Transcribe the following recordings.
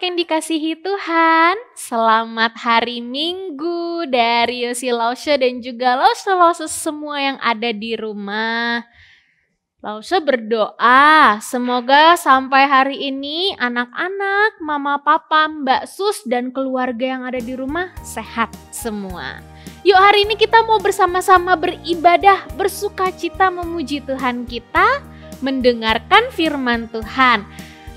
yang dikasihi Tuhan, selamat hari Minggu dari Yosi Lause dan juga Lause semua yang ada di rumah. Lause berdoa, semoga sampai hari ini anak-anak, mama, papa, mbak Sus dan keluarga yang ada di rumah sehat semua. Yuk hari ini kita mau bersama-sama beribadah, bersukacita memuji Tuhan kita, mendengarkan firman Tuhan.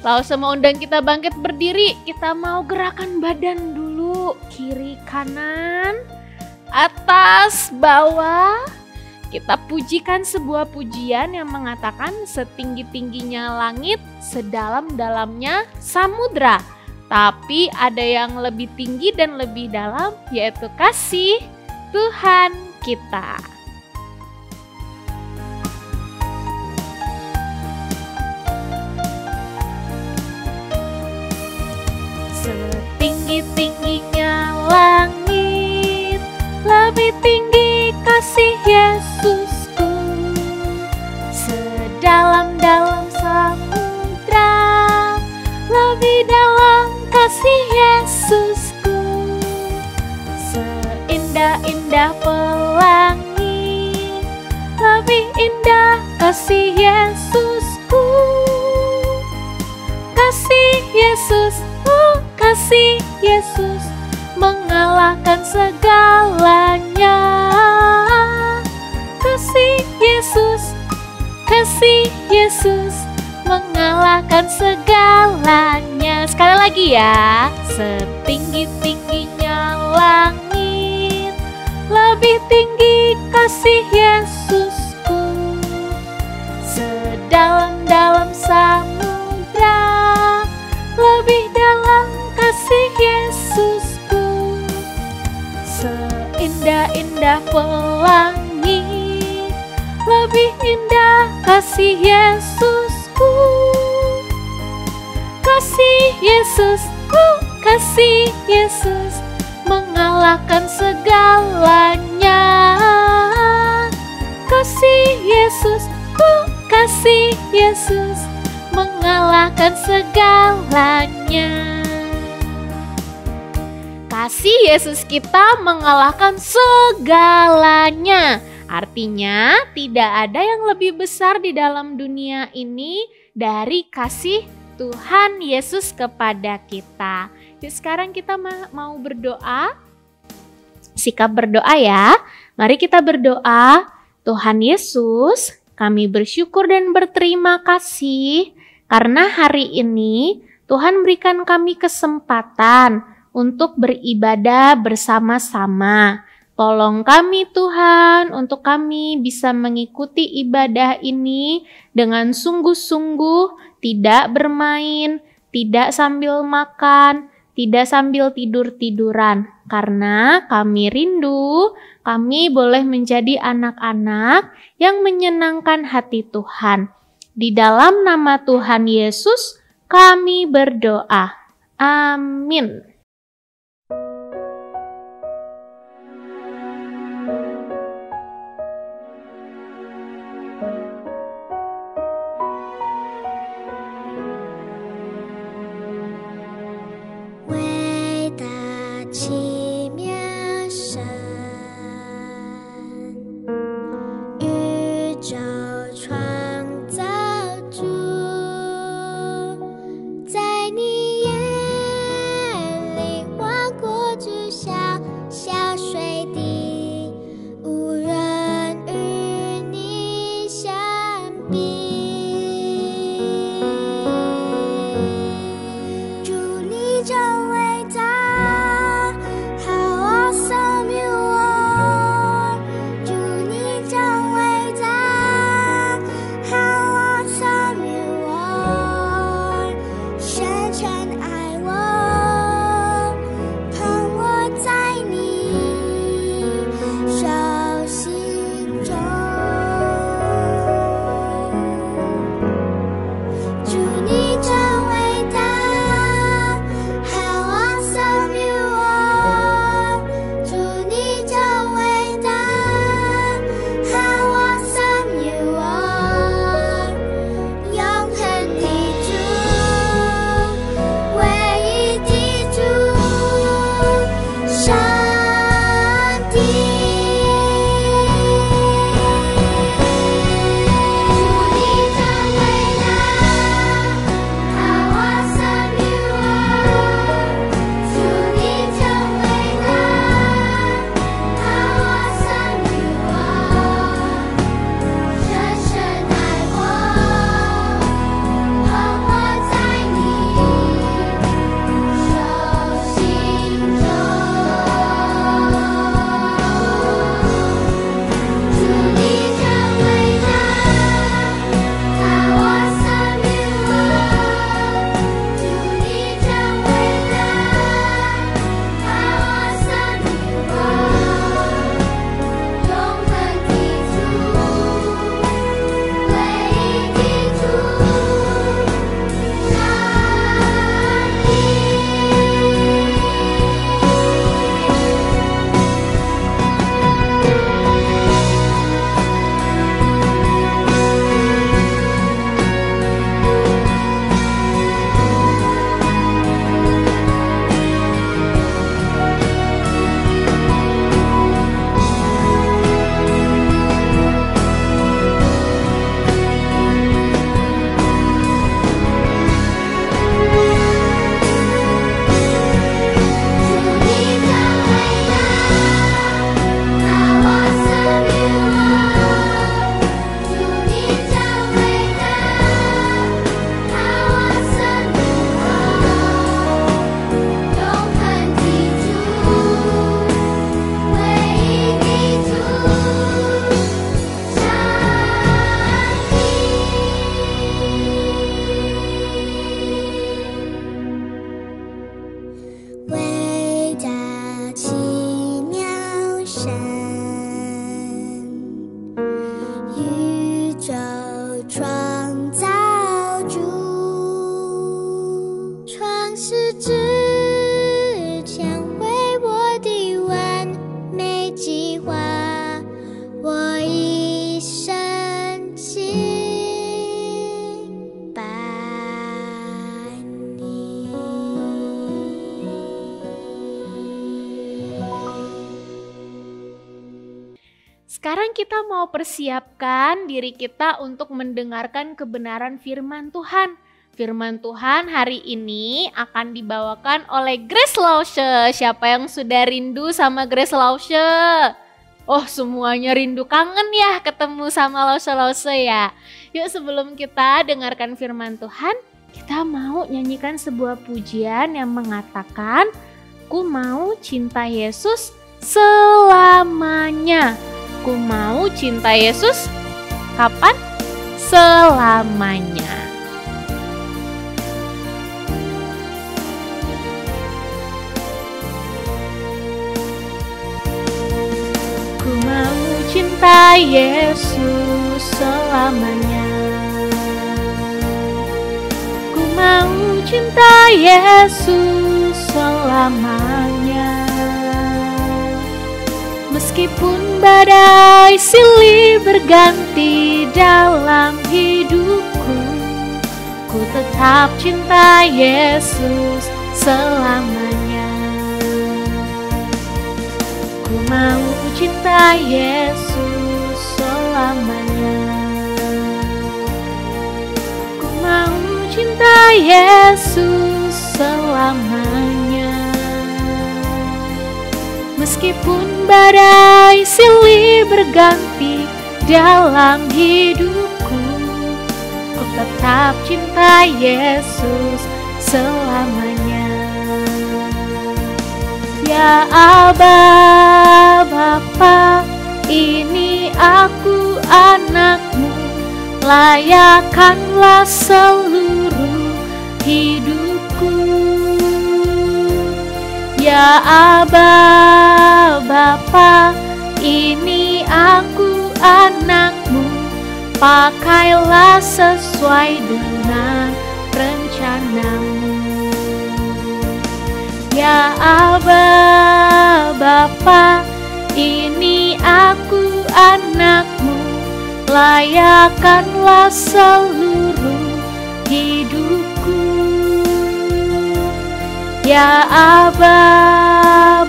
Lause mau undang kita bangkit berdiri, kita mau gerakan badan dulu, kiri kanan, atas bawah. Kita pujikan sebuah pujian yang mengatakan setinggi-tingginya langit, sedalam-dalamnya samudra. Tapi ada yang lebih tinggi dan lebih dalam, yaitu kasih Tuhan kita. Setinggi-tingginya langit, lebih tinggi kasih Yesusku. Sedalam-dalam samudra, lebih dalam kasih Yesusku. Seindah-indah pelangi, lebih indah kasih Yesusku. Kasih Yesus, kasih Yesus mengalahkan segalanya. Kasih Yesus mengalahkan segalanya. Sekali lagi ya. Setinggi-tingginya langit, lebih tinggi kasih Yesusku. Sedalam-dalam samudra, lebih dalam kasih Yesusku. Seindah-indah pelangi, lebih indah kasih Yesusku. Kasih Yesus mengalahkan segalanya. Kasih Yesus mengalahkan segalanya. Kasih Yesus kita mengalahkan segalanya. Artinya tidak ada yang lebih besar di dalam dunia ini dari kasih Tuhan Yesus kepada kita. Yuk sekarang kita mau berdoa. Sikap berdoa ya. Mari kita berdoa. Tuhan Yesus, kami bersyukur dan berterima kasih karena hari ini Tuhan berikan kami kesempatan untuk beribadah bersama-sama. Tolong kami Tuhan untuk kami bisa mengikuti ibadah ini dengan sungguh-sungguh, tidak bermain, tidak sambil makan, tidak sambil tidur-tiduran. Karena kami rindu, kami boleh menjadi anak-anak yang menyenangkan hati Tuhan. Di dalam nama Tuhan Yesus kami berdoa. Amin. kita mau persiapkan diri kita untuk mendengarkan kebenaran firman Tuhan. Firman Tuhan hari ini akan dibawakan oleh Grace Lausche. Siapa yang sudah rindu sama Grace Lausche? Oh, semuanya rindu, kangen ya ketemu sama Lausche ya. Yuk, sebelum kita dengarkan firman Tuhan, kita mau nyanyikan sebuah pujian yang mengatakan, "Ku mau cinta Yesus selamanya." Ku mau cinta Yesus kapan? Selamanya. Ku mau cinta Yesus selamanya. Ku mau cinta Yesus selamanya. Meskipun badai silih berganti dalam hidupku, ku tetap cinta Yesus selamanya. Ku mau cinta Yesus selamanya. Ku mau cinta Yesus selamanya. Meskipun badai silih berganti dalam hidupku, ku tetap cinta Yesus selamanya. Ya Aba, Bapa, ini aku anakmu, layakkanlah seluruh hidupku. Ya Aba, Bapa, ini aku anakmu, pakailah sesuai dengan rencanamu. Ya Aba, Bapa, ini aku anakmu, layakkanlah seluruh hidupku. Ya Aba,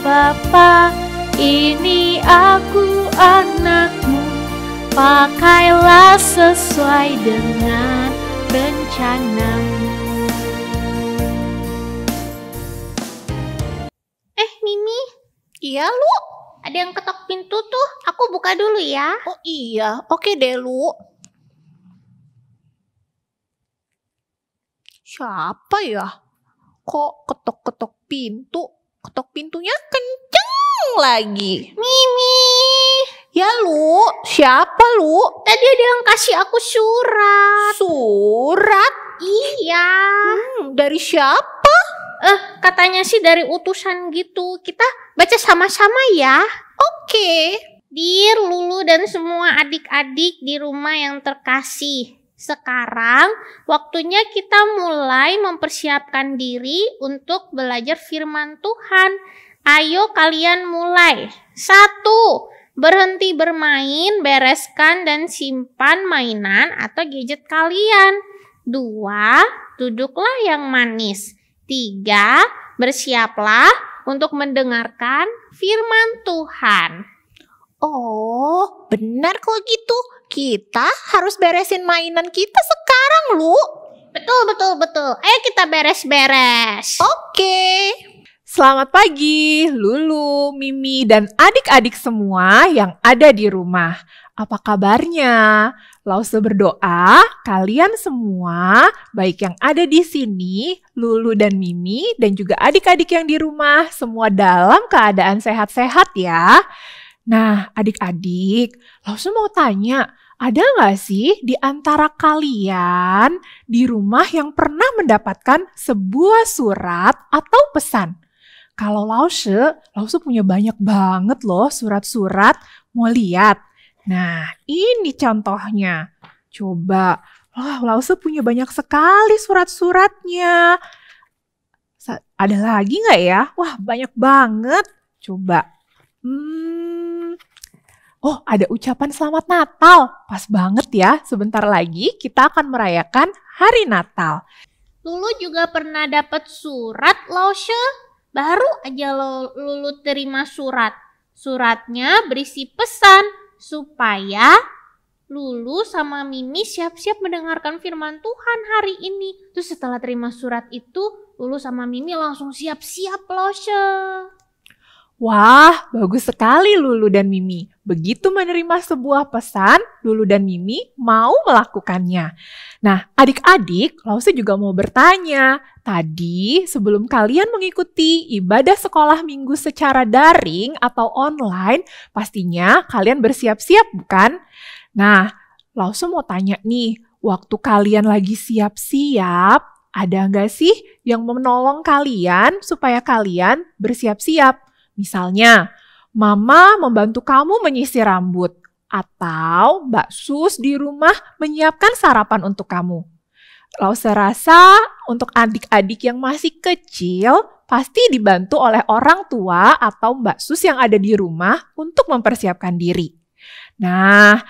Bapa, ini aku anakmu, pakailah sesuai dengan rencanamu. Mimi, iya Lu, ada yang ketok pintu tuh, aku buka dulu ya. Oh iya, oke deh Lu. Siapa ya? Kok ketok-ketok pintu? Ketok pintunya kenceng lagi. Mimi. Ya Lu, siapa Lu? Tadi ada yang kasih aku surat. Surat? Iya. Dari siapa? Katanya sih dari utusan gitu. Kita baca sama-sama ya. Oke. Dear Lulu dan semua adik-adik di rumah yang terkasih. Sekarang waktunya kita mulai mempersiapkan diri untuk belajar firman Tuhan. Ayo kalian mulai. 1. Berhenti bermain, bereskan dan simpan mainan atau gadget kalian. 2. Duduklah yang manis. 3. Bersiaplah untuk mendengarkan firman Tuhan. Oh, benar kok gitu. Kita harus beresin mainan kita sekarang, Lu. Betul. Ayo kita beres-beres. Oke. Selamat pagi, Lulu, Mimi, dan adik-adik semua yang ada di rumah. Apa kabarnya? Lausche berdoa, kalian semua, baik yang ada di sini, Lulu dan Mimi, dan juga adik-adik yang di rumah, semua dalam keadaan sehat-sehat ya. Nah, adik-adik, Lausche mau tanya, ada nggak sih di antara kalian di rumah yang pernah mendapatkan sebuah surat atau pesan? Kalau Lausche punya banyak banget loh surat-surat, mau lihat? Nah, ini contohnya. Coba, Lausche punya banyak sekali surat-suratnya. Ada lagi nggak ya? Wah, banyak banget. Coba. Oh, ada ucapan selamat Natal. Pas banget ya, sebentar lagi kita akan merayakan Hari Natal. Lulu juga pernah dapat surat, Lausche. Baru aja Lulu terima surat. Suratnya berisi pesan supaya Lulu sama Mimi siap-siap mendengarkan firman Tuhan hari ini. Terus setelah terima surat itu, Lulu sama Mimi langsung siap-siap Lause. Wah, bagus sekali Lulu dan Mimi. Begitu menerima sebuah pesan, Lulu dan Mimi mau melakukannya. Nah, adik-adik, Lause juga mau bertanya. Tadi, sebelum kalian mengikuti ibadah sekolah minggu secara daring atau online, pastinya kalian bersiap-siap, bukan? Nah, Lause mau tanya nih, waktu kalian lagi siap-siap, ada nggak sih yang menolong kalian supaya kalian bersiap-siap? Misalnya, Mama membantu kamu menyisir rambut, atau Mbak Sus di rumah menyiapkan sarapan untuk kamu. Lause rasa untuk adik-adik yang masih kecil, pasti dibantu oleh orang tua atau Mbak Sus yang ada di rumah untuk mempersiapkan diri. Nah,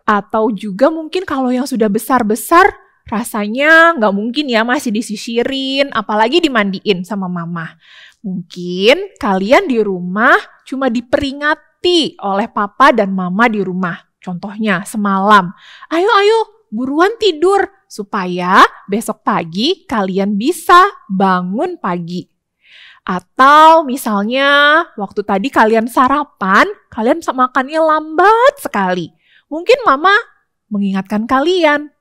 atau juga mungkin kalau yang sudah besar-besar, rasanya nggak mungkin ya masih disisirin, apalagi dimandiin sama mama. Mungkin kalian di rumah cuma diperingati oleh papa dan mama di rumah. Contohnya semalam, ayo buruan tidur supaya besok pagi kalian bisa bangun pagi. Atau misalnya waktu tadi kalian sarapan, kalian makannya lambat sekali. Mungkin mama mengingatkan kalian,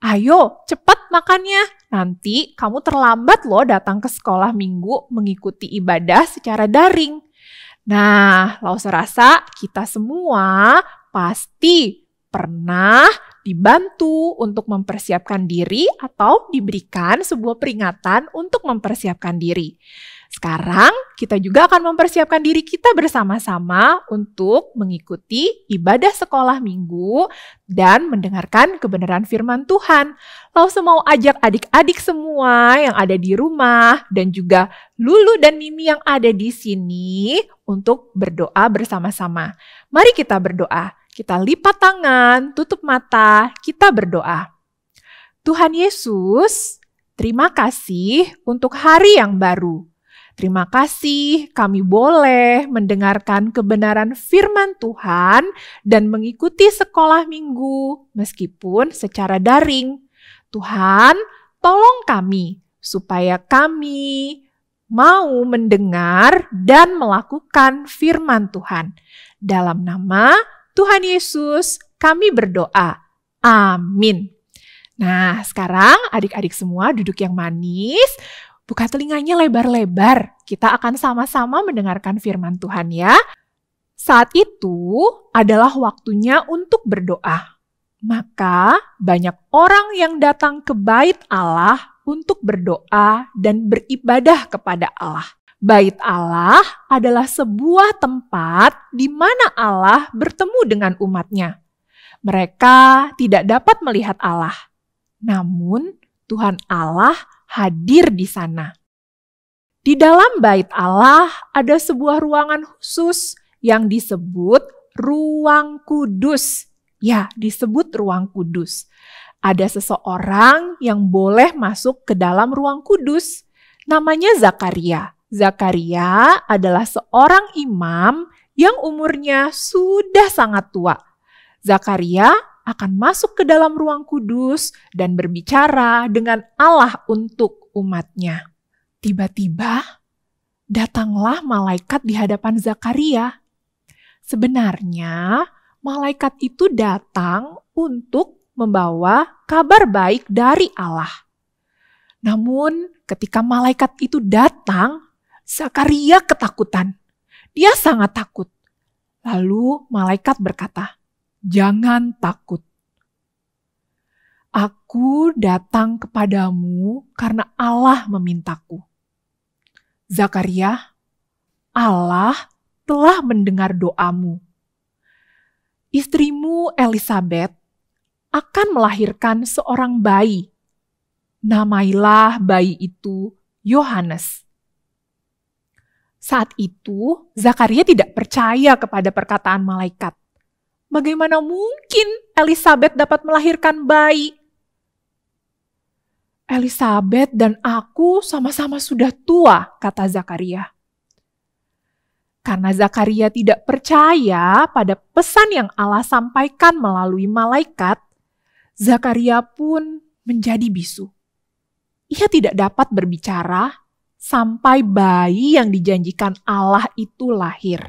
ayo cepat makannya, nanti kamu terlambat loh datang ke sekolah minggu mengikuti ibadah secara daring. Nah, Lause rasa kita semua pasti pernah dibantu untuk mempersiapkan diri atau diberikan sebuah peringatan untuk mempersiapkan diri. Sekarang kita juga akan mempersiapkan diri kita bersama-sama untuk mengikuti ibadah sekolah minggu dan mendengarkan kebenaran firman Tuhan. Lause mau ajak adik-adik semua yang ada di rumah dan juga Lulu dan Mimi yang ada di sini untuk berdoa bersama-sama. Mari kita berdoa. Kita lipat tangan, tutup mata, kita berdoa. Tuhan Yesus, terima kasih untuk hari yang baru. Terima kasih kami boleh mendengarkan kebenaran firman Tuhan dan mengikuti sekolah minggu meskipun secara daring. Tuhan, tolong kami supaya kami mau mendengar dan melakukan firman Tuhan. Dalam nama Tuhan Yesus kami berdoa. Amin. Nah, sekarang adik-adik semua duduk yang manis. Buka telinganya lebar-lebar. Kita akan sama-sama mendengarkan firman Tuhan ya. Saat itu adalah waktunya untuk berdoa. Maka banyak orang yang datang ke bait Allah untuk berdoa dan beribadah kepada Allah. Bait Allah adalah sebuah tempat di mana Allah bertemu dengan umatnya. Mereka tidak dapat melihat Allah. Namun Tuhan Allah hadir di sana. Di dalam bait Allah ada sebuah ruangan khusus yang disebut ruang kudus. Ya, disebut ruang kudus. Ada seseorang yang boleh masuk ke dalam ruang kudus. Namanya Zakaria. Zakaria adalah seorang imam yang umurnya sudah sangat tua. Zakaria akan masuk ke dalam ruang kudus dan berbicara dengan Allah untuk umatnya. Tiba-tiba datanglah malaikat di hadapan Zakaria. Sebenarnya malaikat itu datang untuk membawa kabar baik dari Allah. Namun ketika malaikat itu datang, Zakaria ketakutan. Dia sangat takut. Lalu malaikat berkata, "Jangan takut. Aku datang kepadamu karena Allah memintaku." Zakaria, Allah telah mendengar doamu. Istrimu Elisabet akan melahirkan seorang bayi. Namailah bayi itu Yohanes. Saat itu, Zakaria tidak percaya kepada perkataan malaikat. Bagaimana mungkin Elisabet dapat melahirkan bayi? Elisabet dan aku sama-sama sudah tua, kata Zakaria. Karena Zakaria tidak percaya pada pesan yang Allah sampaikan melalui malaikat, Zakaria pun menjadi bisu. Ia tidak dapat berbicara sampai bayi yang dijanjikan Allah itu lahir.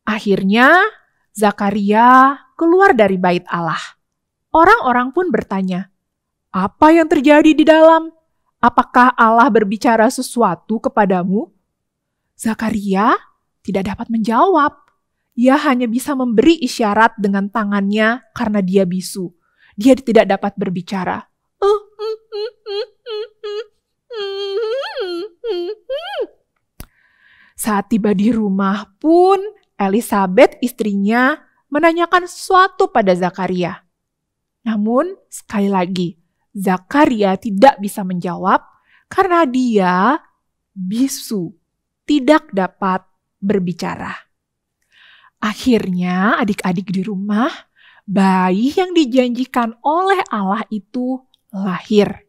Akhirnya, Zakaria keluar dari bait Allah. Orang-orang pun bertanya, "Apa yang terjadi di dalam? Apakah Allah berbicara sesuatu kepadamu?" Zakaria tidak dapat menjawab. Ia hanya bisa memberi isyarat dengan tangannya karena dia bisu. Dia tidak dapat berbicara. Saat tiba di rumah pun, Elisabeth istrinya menanyakan sesuatu pada Zakaria. Namun, sekali lagi, Zakaria tidak bisa menjawab karena dia bisu, tidak dapat berbicara. Akhirnya adik-adik di rumah, bayi yang dijanjikan oleh Allah itu lahir.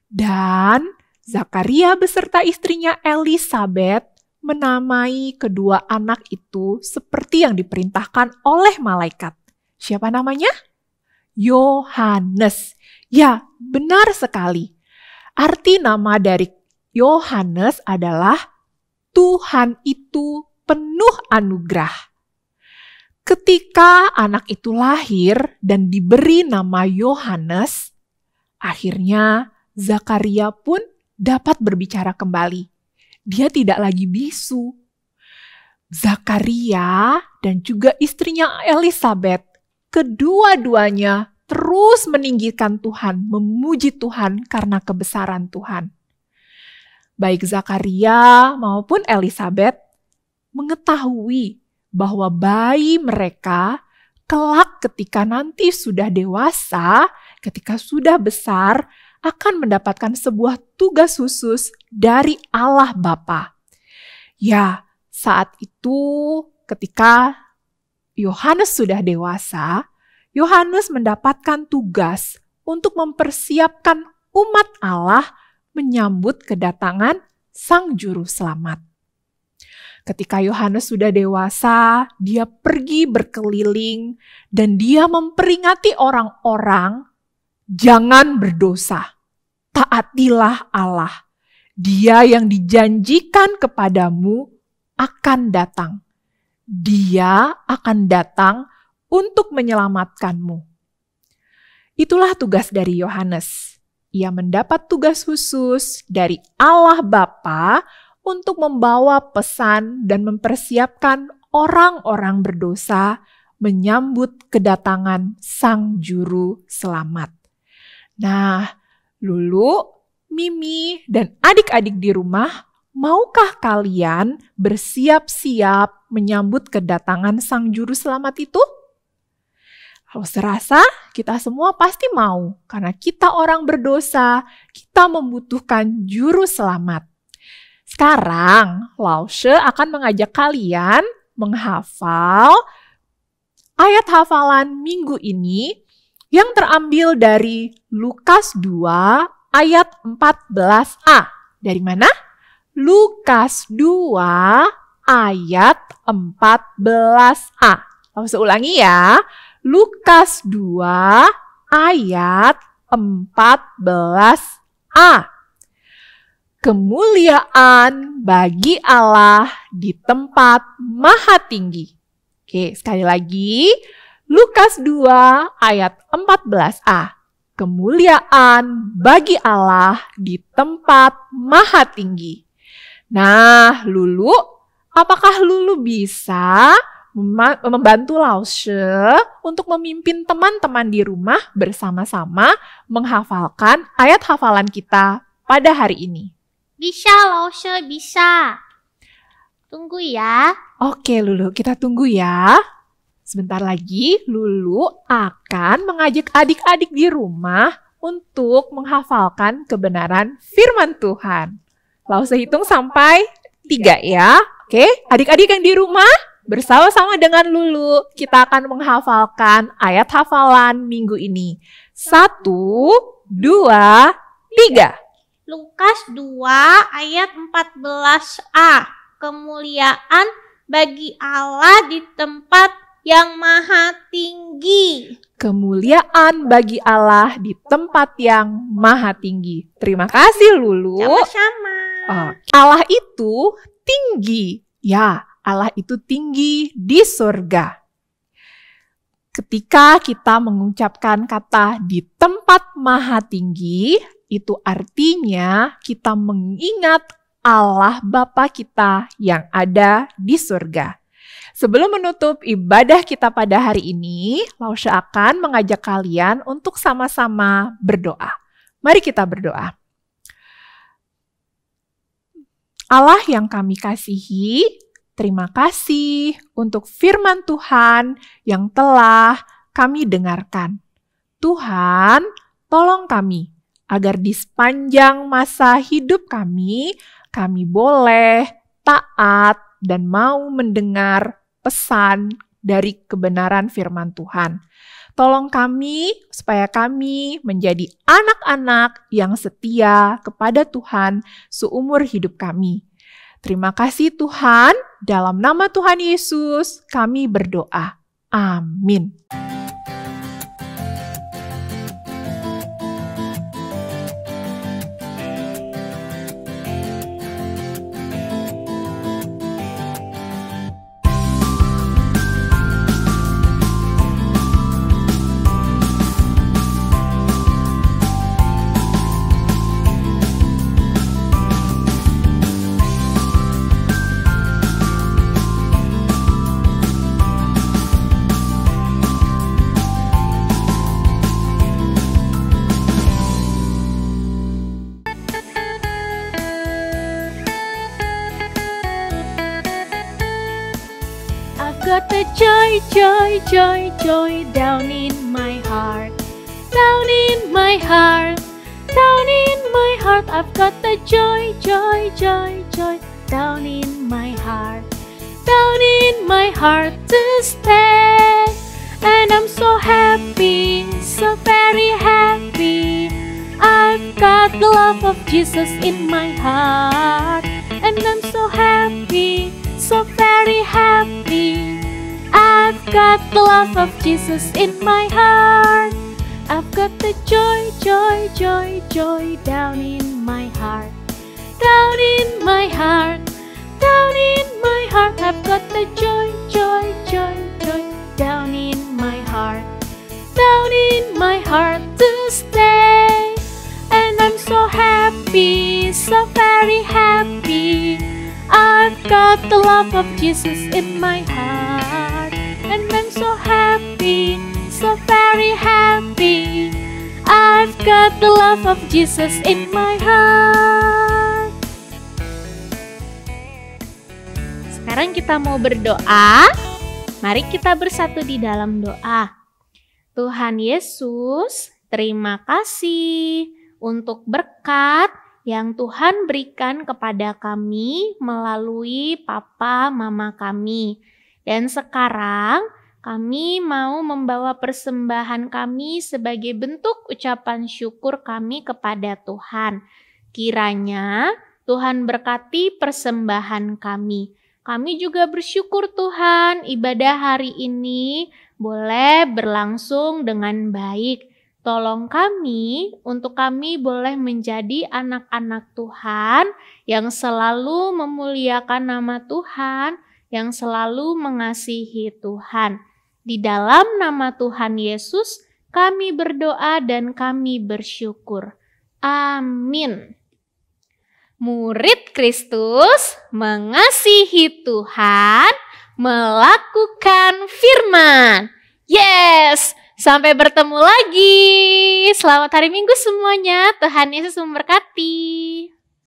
Dan Zakaria beserta istrinya Elisabeth menamai kedua anak itu seperti yang diperintahkan oleh malaikat. Siapa namanya? Yohanes. Ya, benar sekali. Arti nama dari Yohanes adalah Tuhan itu penuh anugerah. Ketika anak itu lahir dan diberi nama Yohanes, akhirnya Zakaria pun dapat berbicara kembali. Dia tidak lagi bisu. Zakaria dan juga istrinya Elisabeth, kedua-duanya terus meninggikan Tuhan, memuji Tuhan karena kebesaran Tuhan. Baik Zakaria maupun Elisabeth mengetahui bahwa bayi mereka kelak ketika nanti sudah dewasa, ketika sudah besar, akan mendapatkan sebuah tugas khusus dari Allah Bapa. Ya, saat itu ketika Yohanes sudah dewasa, Yohanes mendapatkan tugas untuk mempersiapkan umat Allah menyambut kedatangan Sang Juru Selamat. Ketika Yohanes sudah dewasa, dia pergi berkeliling dan dia memperingati orang-orang, jangan berdosa, taatilah Allah. Dia yang dijanjikan kepadamu akan datang. Dia akan datang untuk menyelamatkanmu. Itulah tugas dari Yohanes. Ia mendapat tugas khusus dari Allah Bapa untuk membawa pesan dan mempersiapkan orang-orang berdosa menyambut kedatangan Sang Juru Selamat. Nah, Lulu, Mimi, dan adik-adik di rumah, maukah kalian bersiap-siap menyambut kedatangan Sang Juru Selamat itu? Kalau serasa kita semua pasti mau, karena kita orang berdosa, kita membutuhkan Juru Selamat. Sekarang, Laushe akan mengajak kalian menghafal ayat hafalan minggu ini yang terambil dari Lukas 2 ayat 14a. Dari mana? Lukas 2 ayat 14a. Laushe ulangi ya. Lukas 2 ayat 14a. Kemuliaan bagi Allah di tempat maha tinggi. Oke, sekali lagi. Lukas 2 ayat 14a. Kemuliaan bagi Allah di tempat maha tinggi. Nah, Lulu, apakah Lulu bisa membantu Laushe untuk memimpin teman-teman di rumah bersama-sama menghafalkan ayat hafalan kita pada hari ini? Bisa, Laushe, bisa. Tunggu ya. Oke, Lulu, kita tunggu ya. Sebentar lagi, Lulu akan mengajak adik-adik di rumah untuk menghafalkan kebenaran firman Tuhan. Laushe hitung sampai 3 ya. Oke, adik-adik yang di rumah, bersama-sama dengan Lulu, kita akan menghafalkan ayat hafalan minggu ini. 1, 2, 3. Lukas 2 ayat 14a. kemuliaan bagi Allah di tempat yang maha tinggi. Kemuliaan bagi Allah di tempat yang maha tinggi. Terima kasih Lulu. Sama-sama. Allah itu tinggi. Ya, Allah itu tinggi di surga. Ketika kita mengucapkan kata di tempat maha tinggi, itu artinya kita mengingat Allah Bapa kita yang ada di surga. Sebelum menutup ibadah kita pada hari ini, Lausha akan mengajak kalian untuk sama-sama berdoa. Mari kita berdoa. Allah yang kami kasihi, terima kasih untuk firman Tuhan yang telah kami dengarkan. Tuhan, tolong kami agar di sepanjang masa hidup kami boleh taat dan mau mendengar pesan dari kebenaran firman Tuhan. Tolong kami supaya kami menjadi anak-anak yang setia kepada Tuhan seumur hidup kami. Terima kasih Tuhan, dalam nama Tuhan Yesus kami berdoa. Amin. Got the joy, joy, joy, joy down in my heart, down in my heart, down in my heart. I've got the joy, joy, joy, joy down in my heart, down in my heart to stay. And I'm so happy, so very happy. I've got the love of Jesus in my heart, and I'm so happy, so very happy. I've got the love of Jesus in my heart. I've got the joy, joy, joy, joy down in my heart, down in my heart, down in my heart. I've got the joy, joy, joy, joy down in my heart, down in my heart to stay. And I'm so happy, so very happy. I've got the love of Jesus in my heart, and I'm so happy, so very happy. I've got the love of Jesus in my heart. Sekarang kita mau berdoa. Mari kita bersatu di dalam doa. Tuhan Yesus, terima kasih untuk berkat yang Tuhan berikan kepada kami melalui papa mama kami. Dan sekarang kami mau membawa persembahan kami sebagai bentuk ucapan syukur kami kepada Tuhan. Kiranya Tuhan berkati persembahan kami. Kami juga bersyukur Tuhan, ibadah hari ini boleh berlangsung dengan baik. Tolong kami untuk kami boleh menjadi anak-anak Tuhan yang selalu memuliakan nama Tuhan, yang selalu mengasihi Tuhan. Di dalam nama Tuhan Yesus kami berdoa dan kami bersyukur. Amin. Murid Kristus mengasihi Tuhan, melakukan firman. Yes! Sampai bertemu lagi. Selamat hari Minggu semuanya. Tuhan Yesus memberkati.